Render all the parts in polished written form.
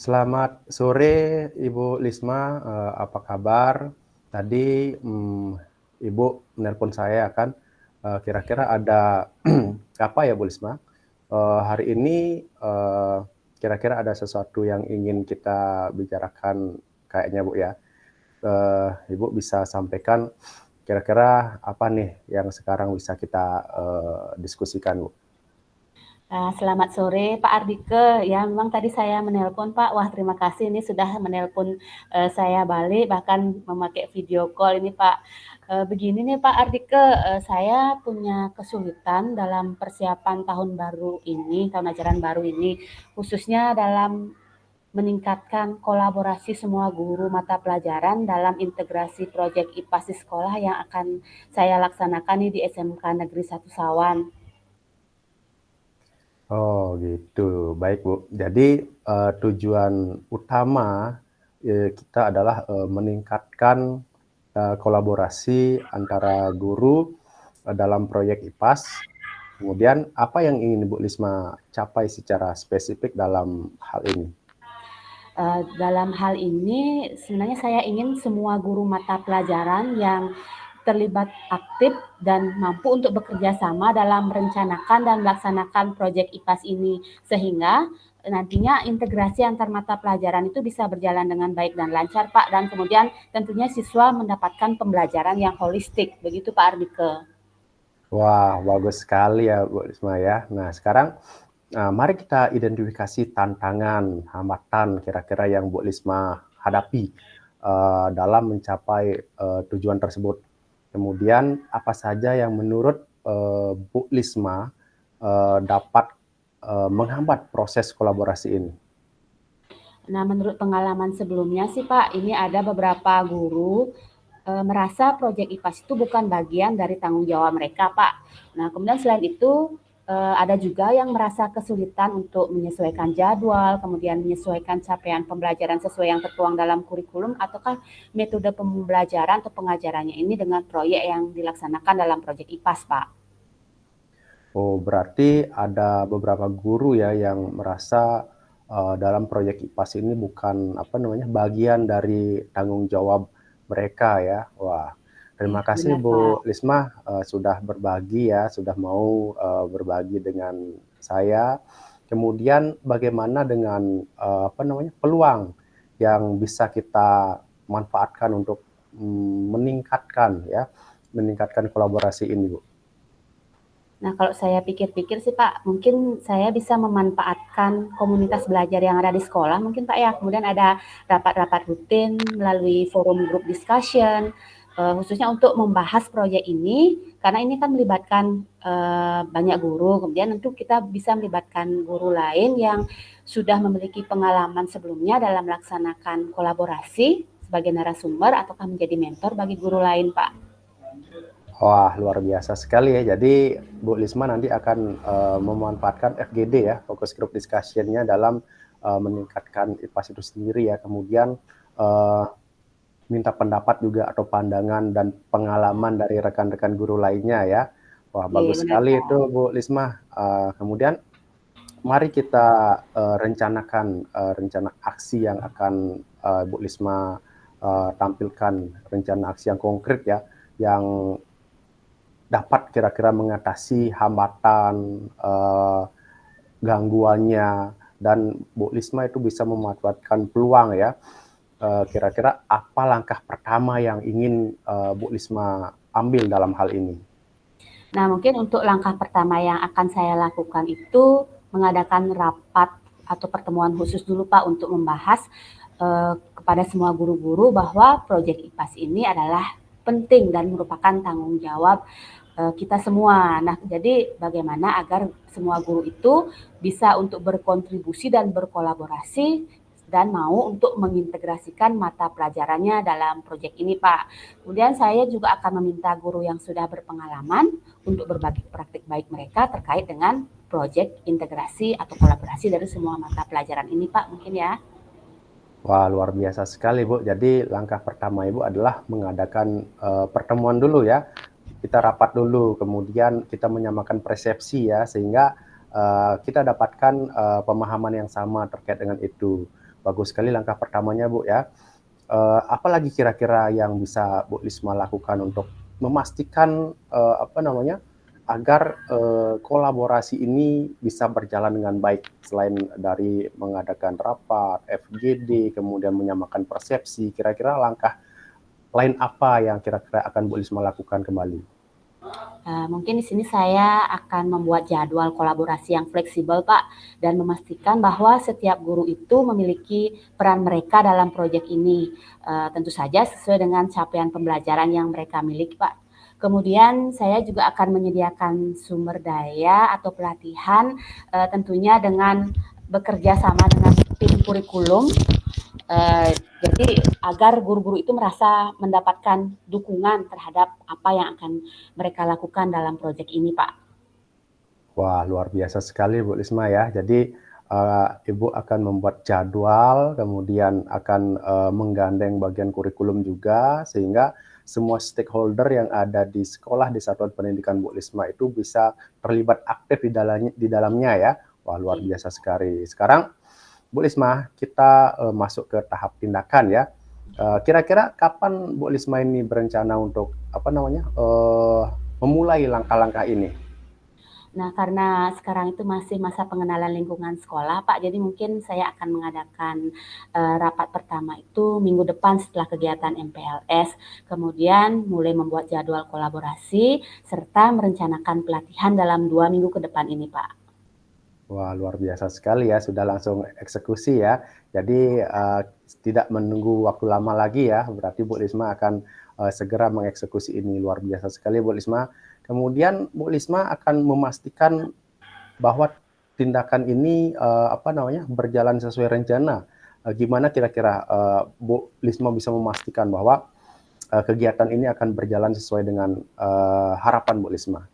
Selamat sore Ibu Lisma, apa kabar? Tadi, Ibu menelpon saya kan, kira-kira ada apa ya Bu Lisma? Hari ini, kira-kira ada sesuatu yang ingin kita bicarakan kayaknya Bu ya. Ibu bisa sampaikan kira-kira apa nih yang sekarang bisa kita, diskusikan Bu? Selamat sore Pak Ardike. Ya, memang tadi saya menelpon Pak. Wah, terima kasih ini sudah menelpon saya balik, bahkan memakai video call ini Pak. Begini nih Pak Ardike, saya punya kesulitan dalam persiapan tahun baru ini, tahun ajaran baru ini, khususnya dalam meningkatkan kolaborasi semua guru mata pelajaran dalam integrasi proyek IPAS di sekolah yang akan saya laksanakan nih di SMK Negeri 1 Sawan. Oh gitu, baik Bu. Jadi, tujuan utama, kita adalah, meningkatkan, kolaborasi antara guru, dalam proyek IPAS. Kemudian apa yang ingin Ibu Lisma capai secara spesifik dalam hal ini? Dalam hal ini sebenarnya saya ingin semua guru mata pelajaran yang terlibat aktif dan mampu untuk bekerja sama dalam merencanakan dan melaksanakan proyek IPAS ini, sehingga nantinya integrasi antar mata pelajaran itu bisa berjalan dengan baik dan lancar Pak, dan kemudian tentunya siswa mendapatkan pembelajaran yang holistik. Begitu Pak Ardike. Wah, bagus sekali ya Bu Lisma ya. Nah sekarang, mari kita identifikasi tantangan, hambatan kira-kira yang Bu Lisma hadapi, dalam mencapai, tujuan tersebut. Kemudian apa saja yang menurut, Bu Lisma, dapat, menghambat proses kolaborasi ini? Nah, menurut pengalaman sebelumnya sih Pak, ini ada beberapa guru merasa proyek IPAS itu bukan bagian dari tanggung jawab mereka, Pak. Nah, kemudian selain itu ada juga yang merasa kesulitan untuk menyesuaikan jadwal, kemudian menyesuaikan capaian pembelajaran sesuai yang tertuang dalam kurikulum, ataukah metode pembelajaran atau pengajarannya ini dengan proyek yang dilaksanakan dalam proyek IPAS, Pak. Oh, berarti ada beberapa guru ya yang merasa, dalam proyek IPAS ini bukan, apa namanya, bagian dari tanggung jawab mereka ya. Wah, Iya, terima kasih benar, Bu Pak. Lisma, sudah berbagi ya, sudah mau, berbagi dengan saya. Kemudian bagaimana dengan, apa namanya, peluang yang bisa kita manfaatkan untuk, meningkatkan kolaborasi ini, Bu? Nah, kalau saya pikir-pikir sih Pak, mungkin saya bisa memanfaatkan komunitas belajar yang ada di sekolah mungkin Pak ya. Kemudian ada rapat-rapat rutin melalui forum group discussion, khususnya untuk membahas proyek ini, karena ini kan melibatkan banyak guru. Kemudian tentu kita bisa melibatkan guru lain yang sudah memiliki pengalaman sebelumnya dalam melaksanakan kolaborasi sebagai narasumber ataukah menjadi mentor bagi guru lain Pak. Wah, luar biasa sekali ya. Jadi Bu Lisma nanti akan, memanfaatkan FGD ya, Focus Group Discussion-nya dalam, meningkatkan IPAS itu sendiri ya. Kemudian, eee, minta pendapat juga atau pandangan dan pengalaman dari rekan-rekan guru lainnya ya. Wah, Iya bagus benar sekali itu Pak. Bu Lisma. Kemudian mari kita, rencanakan, rencana aksi yang akan, Bu Lisma, tampilkan, rencana aksi yang konkret ya, yang dapat kira-kira mengatasi hambatan, gangguannya, dan Bu Lisma itu bisa memanfaatkan peluang ya. Kira-kira apa langkah pertama yang ingin, Bu Lisma ambil dalam hal ini? Nah, mungkin untuk langkah pertama yang akan saya lakukan itu mengadakan rapat atau pertemuan khusus dulu Pak untuk membahas kepada semua guru-guru bahwa proyek IPAS ini adalah penting dan merupakan tanggung jawab kita semua. Nah, jadi bagaimana agar semua guru itu bisa untuk berkontribusi dan berkolaborasi dan mau untuk mengintegrasikan mata pelajarannya dalam proyek ini, Pak. Kemudian saya juga akan meminta guru yang sudah berpengalaman untuk berbagi praktik baik mereka terkait dengan proyek integrasi atau kolaborasi dari semua mata pelajaran ini, Pak, mungkin ya. Wah, luar biasa sekali, Bu. Jadi langkah pertama Ibu adalah mengadakan, pertemuan dulu ya. Kita rapat dulu, kemudian kita menyamakan persepsi ya, sehingga, kita dapatkan, pemahaman yang sama terkait dengan itu. bagus sekali langkah pertamanya Bu ya. Apalagi kira-kira yang bisa Bu Lisma lakukan untuk memastikan agar kolaborasi ini bisa berjalan dengan baik selain dari mengadakan rapat, FGD, kemudian menyamakan persepsi, kira-kira langkah lain apa yang kira-kira akan Bu Lisma lakukan kembali? Mungkin di sini saya akan membuat jadwal kolaborasi yang fleksibel, Pak, dan memastikan bahwa setiap guru itu memiliki peran mereka dalam proyek ini. Tentu saja sesuai dengan capaian pembelajaran yang mereka miliki, Pak. Kemudian saya juga akan menyediakan sumber daya atau pelatihan, tentunya dengan bekerja sama dengan tim kurikulum. Jadi agar guru-guru itu merasa mendapatkan dukungan terhadap apa yang akan mereka lakukan dalam proyek ini, Pak. Wah, luar biasa sekali Bu Lisma ya. Jadi Ibu akan membuat jadwal, kemudian akan menggandeng bagian kurikulum juga, sehingga semua stakeholder yang ada di sekolah di Satuan Pendidikan Bu Lisma itu bisa terlibat aktif di dalamnya ya. Wah, luar biasa sekali. Sekarang Bu Lisma, kita masuk ke tahap tindakan ya. Kira-kira kapan Bu Lisma ini berencana untuk memulai langkah-langkah ini? Nah, karena sekarang itu masih masa pengenalan lingkungan sekolah, Pak, jadi mungkin saya akan mengadakan rapat pertama itu minggu depan setelah kegiatan MPLS, kemudian mulai membuat jadwal kolaborasi, serta merencanakan pelatihan dalam 2 minggu ke depan ini, Pak. Wah, luar biasa sekali ya, sudah langsung eksekusi ya. Jadi tidak menunggu waktu lama lagi ya, berarti Bu Lisma akan segera mengeksekusi ini. Luar biasa sekali Bu Lisma. Kemudian Bu Lisma akan memastikan bahwa tindakan ini berjalan sesuai rencana. Gimana kira-kira Bu Lisma bisa memastikan bahwa kegiatan ini akan berjalan sesuai dengan harapan Bu Lisma?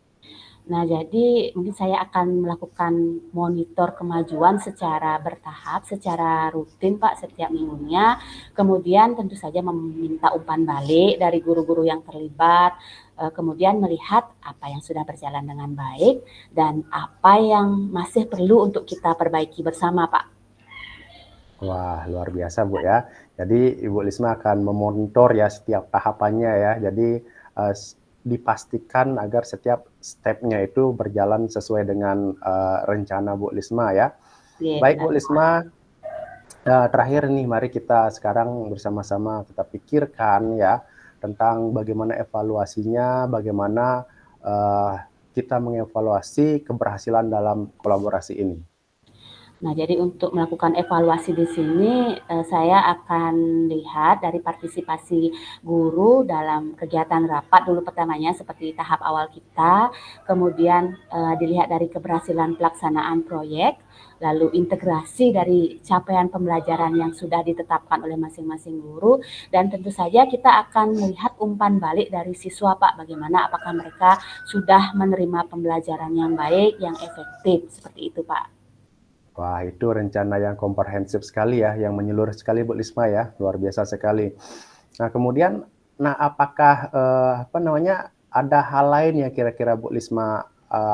Nah, jadi mungkin saya akan melakukan monitor kemajuan secara bertahap, secara rutin, Pak, setiap minggunya. Kemudian tentu saja meminta umpan balik dari guru-guru yang terlibat, kemudian melihat apa yang sudah berjalan dengan baik dan apa yang masih perlu untuk kita perbaiki bersama, Pak. Wah, luar biasa Bu ya. Jadi Ibu Lisma akan memonitor ya setiap tahapannya ya. Jadi dipastikan agar setiap stepnya itu berjalan sesuai dengan rencana Bu Lisma ya. Iya, Baik benar. Bu Lisma, terakhir nih mari kita sekarang bersama-sama kita pikirkan ya tentang bagaimana evaluasinya, bagaimana kita mengevaluasi keberhasilan dalam kolaborasi ini. Nah, jadi untuk melakukan evaluasi di sini, saya akan lihat dari partisipasi guru dalam kegiatan rapat dulu pertamanya seperti tahap awal kita, kemudian dilihat dari keberhasilan pelaksanaan proyek, lalu integrasi dari capaian pembelajaran yang sudah ditetapkan oleh masing-masing guru, dan tentu saja kita akan melihat umpan balik dari siswa, Pak, bagaimana apakah mereka sudah menerima pembelajaran yang baik, yang efektif, seperti itu, Pak. Wah, itu rencana yang komprehensif sekali ya, yang menyeluruh sekali Bu Lisma ya, luar biasa sekali. Nah, kemudian, apakah ada hal lain yang kira-kira Bu Lisma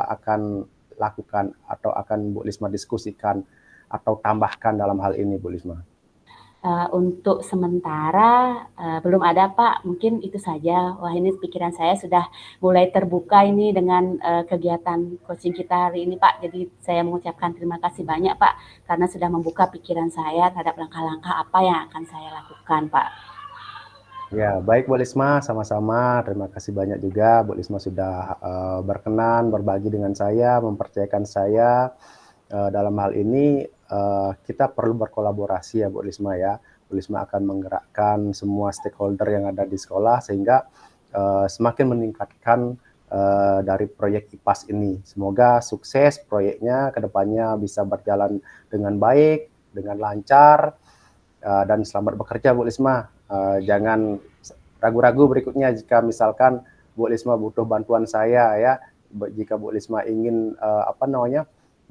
akan lakukan atau akan Bu Lisma diskusikan atau tambahkan dalam hal ini Bu Lisma? Untuk sementara belum ada, Pak. Mungkin itu saja. Wah, ini pikiran saya sudah mulai terbuka ini dengan kegiatan coaching kita hari ini, Pak. Jadi saya mengucapkan terima kasih banyak, Pak, karena sudah membuka pikiran saya terhadap langkah-langkah apa yang akan saya lakukan, Pak. Ya, baik Bu Lisma, sama-sama. Terima kasih banyak juga Bu Lisma sudah berkenan berbagi dengan saya, mempercayakan saya. Dalam hal ini kita perlu berkolaborasi ya Bu Lisma ya. Bu Lisma akan menggerakkan semua stakeholder yang ada di sekolah sehingga semakin meningkatkan dari proyek IPAS ini. Semoga sukses proyeknya, kedepannya bisa berjalan dengan baik, dengan lancar, dan selamat bekerja Bu Lisma. Jangan ragu-ragu berikutnya jika misalkan Bu Lisma butuh bantuan saya ya. Jika Bu Lisma ingin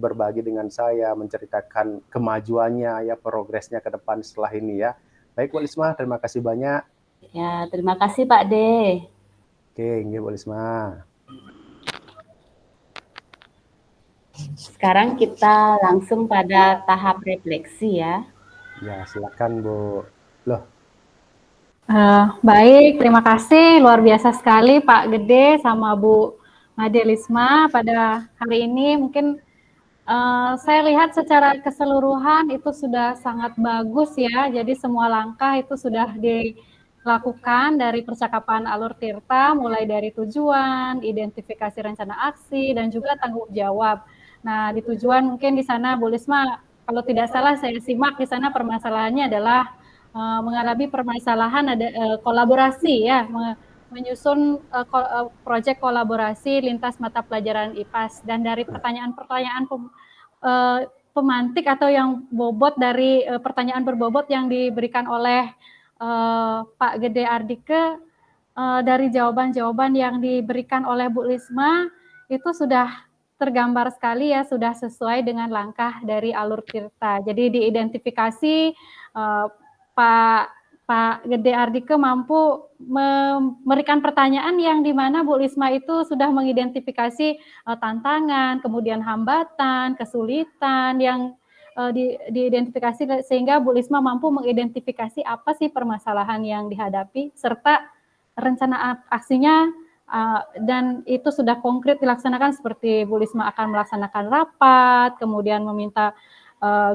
berbagi dengan saya, menceritakan kemajuannya ya, progresnya ke depan setelah ini ya. Baik Bu Lisma, terima kasih banyak. Ya, terima kasih Pak D. Oke, ini Bu Lisma. Sekarang kita langsung pada tahap refleksi ya. Ya, silakan Bu. Loh, Baik, terima kasih. Luar biasa sekali Pak Gede sama Bu Madelisma pada hari ini. Mungkin saya lihat secara keseluruhan itu sudah sangat bagus ya. Jadi semua langkah itu sudah dilakukan dari percakapan alur tirta, mulai dari tujuan, identifikasi rencana aksi, dan juga tanggung jawab. Nah, di tujuan mungkin di sana Bu Lisma, kalau tidak salah saya simak di sana permasalahannya adalah mengalami permasalahan ada kolaborasi ya, menyusun proyek kolaborasi lintas mata pelajaran IPAS, dan dari pertanyaan-pertanyaan pemantik atau yang bobot dari pertanyaan berbobot yang diberikan oleh Pak Gede Ardike, dari jawaban-jawaban yang diberikan oleh Bu Lisma itu sudah tergambar sekali ya, sudah sesuai dengan langkah dari alur tirta. Jadi diidentifikasi Pak Pak Gede Ardike mampu memberikan pertanyaan yang di mana Bu Lisma itu sudah mengidentifikasi tantangan, kemudian hambatan, kesulitan yang diidentifikasi sehingga Bu Lisma mampu mengidentifikasi apa sih permasalahan yang dihadapi serta rencana aksinya, dan itu sudah konkret dilaksanakan seperti Bu Lisma akan melaksanakan rapat, kemudian meminta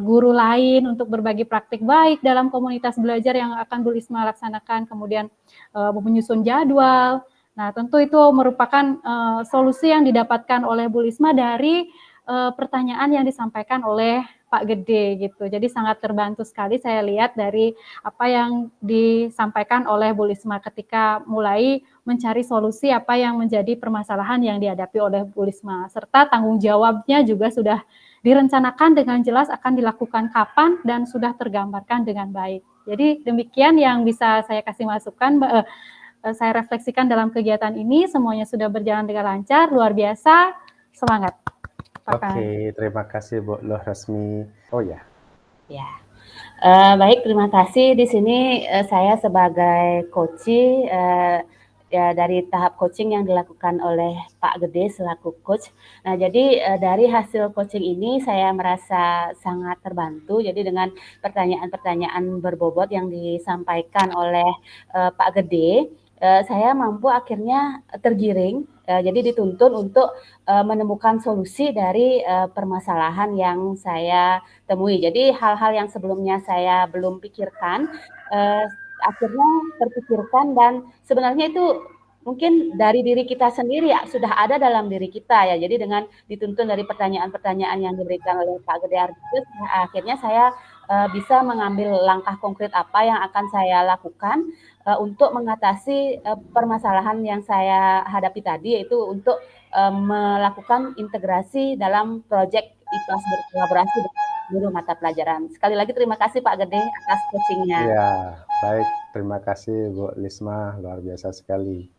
guru lain untuk berbagi praktik baik dalam komunitas belajar yang akan Bu Lisma laksanakan, kemudian menyusun jadwal. Nah, tentu itu merupakan solusi yang didapatkan oleh Bu Lisma dari pertanyaan yang disampaikan oleh Pak Gede gitu. Jadi sangat terbantu sekali saya lihat dari apa yang disampaikan oleh Bu Lisma ketika mulai mencari solusi apa yang menjadi permasalahan yang dihadapi oleh Bu Lisma, serta tanggung jawabnya juga sudah direncanakan dengan jelas akan dilakukan kapan dan sudah tergambarkan dengan baik. Jadi demikian yang bisa saya kasih masukan, saya refleksikan dalam kegiatan ini. Semuanya sudah berjalan dengan lancar, luar biasa, semangat. oke, terima kasih Bu Loh Resmi. Oh ya, Ya, baik, terima kasih. Di sini saya sebagai coach ya dari tahap coaching yang dilakukan oleh Pak Gede selaku coach. Nah, jadi dari hasil coaching ini saya merasa sangat terbantu. Jadi dengan pertanyaan-pertanyaan berbobot yang disampaikan oleh Pak Gede, saya mampu akhirnya tergiring. Jadi dituntun untuk menemukan solusi dari permasalahan yang saya temui. Jadi hal-hal yang sebelumnya saya belum pikirkan, akhirnya terpikirkan, dan sebenarnya itu mungkin dari diri kita sendiri ya, sudah ada dalam diri kita ya. Jadi dengan dituntun dari pertanyaan-pertanyaan yang diberikan oleh Pak Gede Ardike, akhirnya saya bisa mengambil langkah konkret apa yang akan saya lakukan untuk mengatasi permasalahan yang saya hadapi tadi, yaitu untuk melakukan integrasi dalam proyek IPAS berkolaborasi dengan guru mata pelajaran. Sekali lagi terima kasih Pak Gede atas coaching-nya. ya, baik. Terima kasih Bu Lisma, luar biasa sekali.